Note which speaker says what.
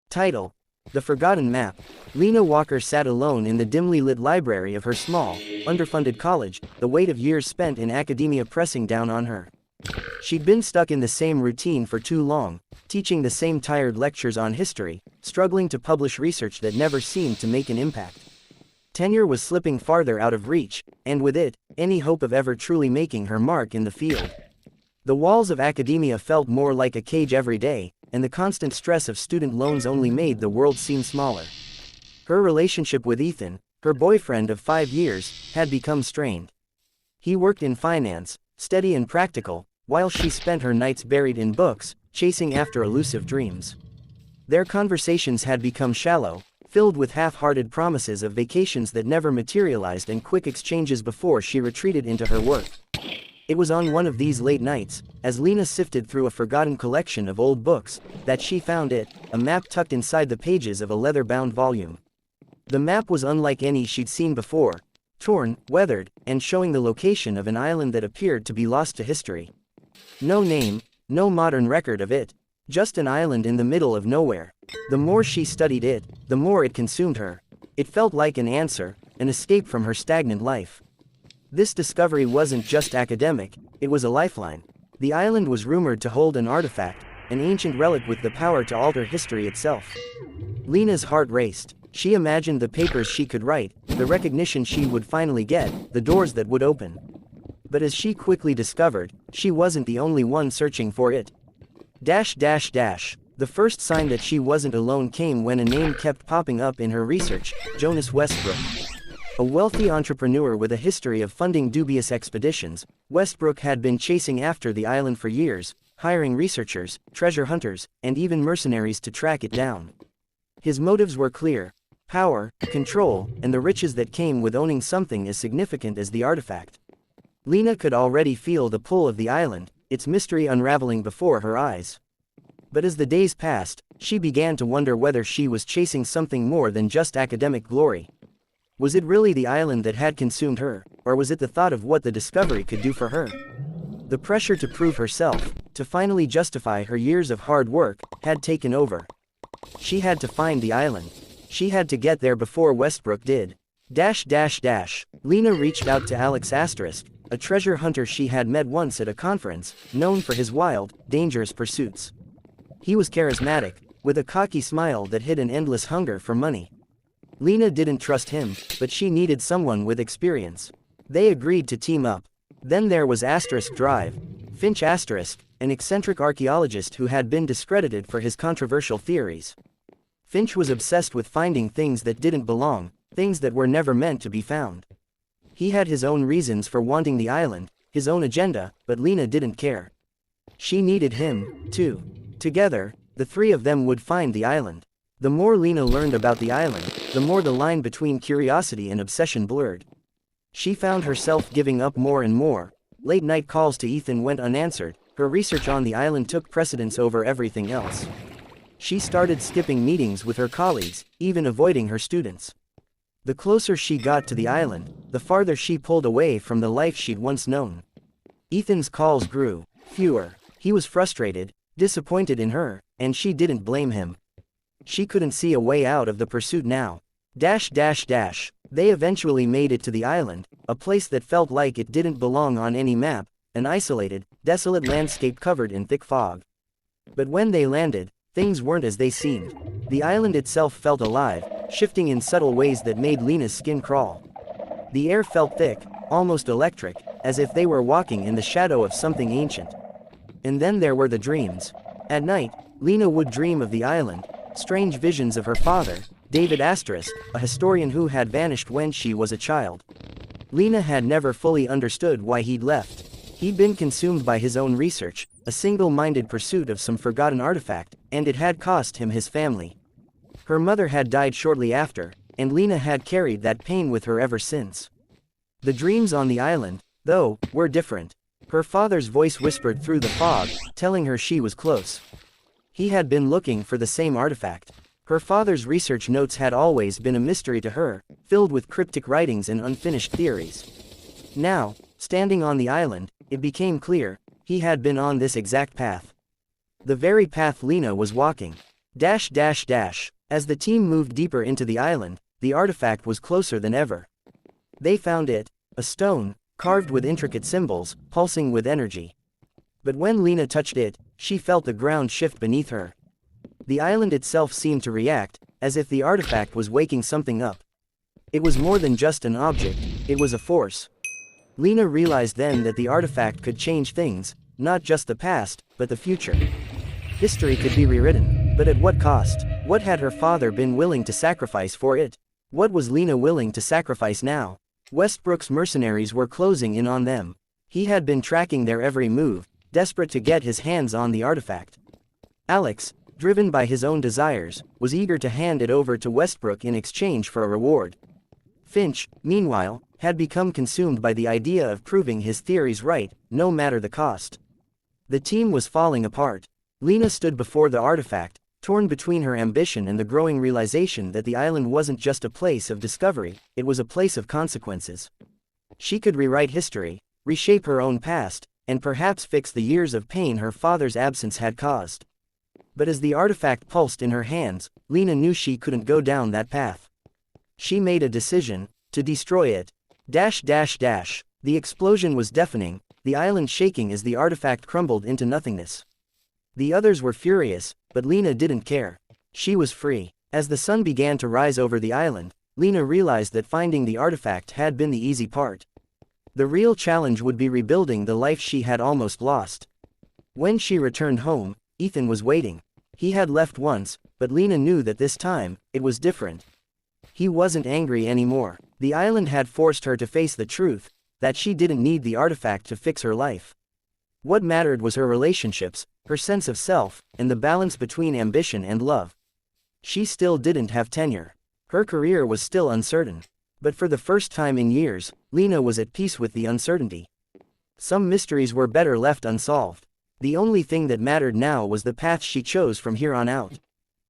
Speaker 1: Title: The Forgotten Map. Lena Walker sat alone in the dimly lit library of her small, underfunded college, the weight of years spent in academia pressing down on her. She'd been stuck in the same routine for too long, teaching the same tired lectures on history, struggling to publish research that never seemed to make an impact. Tenure was slipping farther out of reach, and with it, any hope of ever truly making her mark in the field. The walls of academia felt more like a cage every day, and the constant stress of student loans only made the world seem smaller. Her relationship with Ethan, her boyfriend of 5 years, had become strained. He worked in finance, steady and practical, while she spent her nights buried in books, chasing after elusive dreams. Their conversations had become shallow, filled with half-hearted promises of vacations that never materialized and quick exchanges before she retreated into her work. It was on one of these late nights, as Lena sifted through a forgotten collection of old books, that she found it, a map tucked inside the pages of a leather-bound volume. The map was unlike any she'd seen before, torn, weathered, and showing the location of an island that appeared to be lost to history. No name, no modern record of it, just an island in the middle of nowhere. The more she studied it, the more it consumed her. It felt like an answer, an escape from her stagnant life. This discovery wasn't just academic, it was a lifeline. The island was rumored to hold an artifact, an ancient relic with the power to alter history itself. Lena's heart raced. She imagined the papers she could write, the recognition she would finally get, the doors that would open. But as she quickly discovered, she wasn't the only one searching for it. The first sign that she wasn't alone came when a name kept popping up in her research: Jonas Westbrook. A wealthy entrepreneur with a history of funding dubious expeditions, Westbrook had been chasing after the island for years, hiring researchers, treasure hunters, and even mercenaries to track it down. His motives were clear: power, control, and the riches that came with owning something as significant as the artifact. Lena could already feel the pull of the island, its mystery unraveling before her eyes. But as the days passed, she began to wonder whether she was chasing something more than just academic glory. Was it really the island that had consumed her, or was it the thought of what the discovery could do for her? The pressure to prove herself, to finally justify her years of hard work, had taken over. She had to find the island. She had to get there before Westbrook did. Lena reached out to Alex Asterisk, a treasure hunter she had met once at a conference, known for his wild, dangerous pursuits. He was charismatic, with a cocky smile that hid an endless hunger for money. Lena didn't trust him, but she needed someone with experience. They agreed to team up. Then there was Asterisk Drive, Finch Asterisk, an eccentric archaeologist who had been discredited for his controversial theories. Finch was obsessed with finding things that didn't belong, things that were never meant to be found. He had his own reasons for wanting the island, his own agenda, but Lena didn't care. She needed him, too. Together, the three of them would find the island. The more Lena learned about the island, the more the line between curiosity and obsession blurred. She found herself giving up more and more. Late-night calls to Ethan went unanswered. Her research on the island took precedence over everything else. She started skipping meetings with her colleagues, even avoiding her students. The closer she got to the island, the farther she pulled away from the life she'd once known. Ethan's calls grew fewer. He was frustrated, disappointed in her, and she didn't blame him. She couldn't see a way out of the pursuit now. They eventually made it to the island, a place that felt like it didn't belong on any map, an isolated, desolate landscape covered in thick fog. But when they landed, things weren't as they seemed. The island itself felt alive, shifting in subtle ways that made Lena's skin crawl. The air felt thick, almost electric, as if they were walking in the shadow of something ancient. And then there were the dreams. At night, Lena would dream of the island, strange visions of her father, David Asterisk, a historian who had vanished when she was a child. Lena had never fully understood why he'd left. He'd been consumed by his own research, a single-minded pursuit of some forgotten artifact, and it had cost him his family. Her mother had died shortly after, and Lena had carried that pain with her ever since. The dreams on the island, though, were different. Her father's voice whispered through the fog, telling her she was close. He had been looking for the same artifact. Her father's research notes had always been a mystery to her, filled with cryptic writings and unfinished theories. Now, standing on the island, it became clear, he had been on this exact path. The very path Lena was walking. As the team moved deeper into the island, the artifact was closer than ever. They found it, a stone, carved with intricate symbols, pulsing with energy. But when Lena touched it, she felt the ground shift beneath her. The island itself seemed to react, as if the artifact was waking something up. It was more than just an object, it was a force. Lena realized then that the artifact could change things, not just the past, but the future. History could be rewritten, but at what cost? What had her father been willing to sacrifice for it? What was Lena willing to sacrifice now? Westbrook's mercenaries were closing in on them. He had been tracking their every move, desperate to get his hands on the artifact. Alex, driven by his own desires, was eager to hand it over to Westbrook in exchange for a reward. Finch, meanwhile, had become consumed by the idea of proving his theories right, no matter the cost. The team was falling apart. Lena stood before the artifact, torn between her ambition and the growing realization that the island wasn't just a place of discovery, it was a place of consequences. She could rewrite history, reshape her own past, and perhaps fix the years of pain her father's absence had caused. But as the artifact pulsed in her hands, Lena knew she couldn't go down that path. She made a decision, to destroy it. The explosion was deafening, the island shaking as the artifact crumbled into nothingness. The others were furious, but Lena didn't care. She was free. As the sun began to rise over the island, Lena realized that finding the artifact had been the easy part. The real challenge would be rebuilding the life she had almost lost. When she returned home, Ethan was waiting. He had left once, but Lena knew that this time, it was different. He wasn't angry anymore. The island had forced her to face the truth, that she didn't need the artifact to fix her life. What mattered was her relationships, her sense of self, and the balance between ambition and love. She still didn't have tenure. Her career was still uncertain. But for the first time in years, Lena was at peace with the uncertainty. Some mysteries were better left unsolved. The only thing that mattered now was the path she chose from here on out.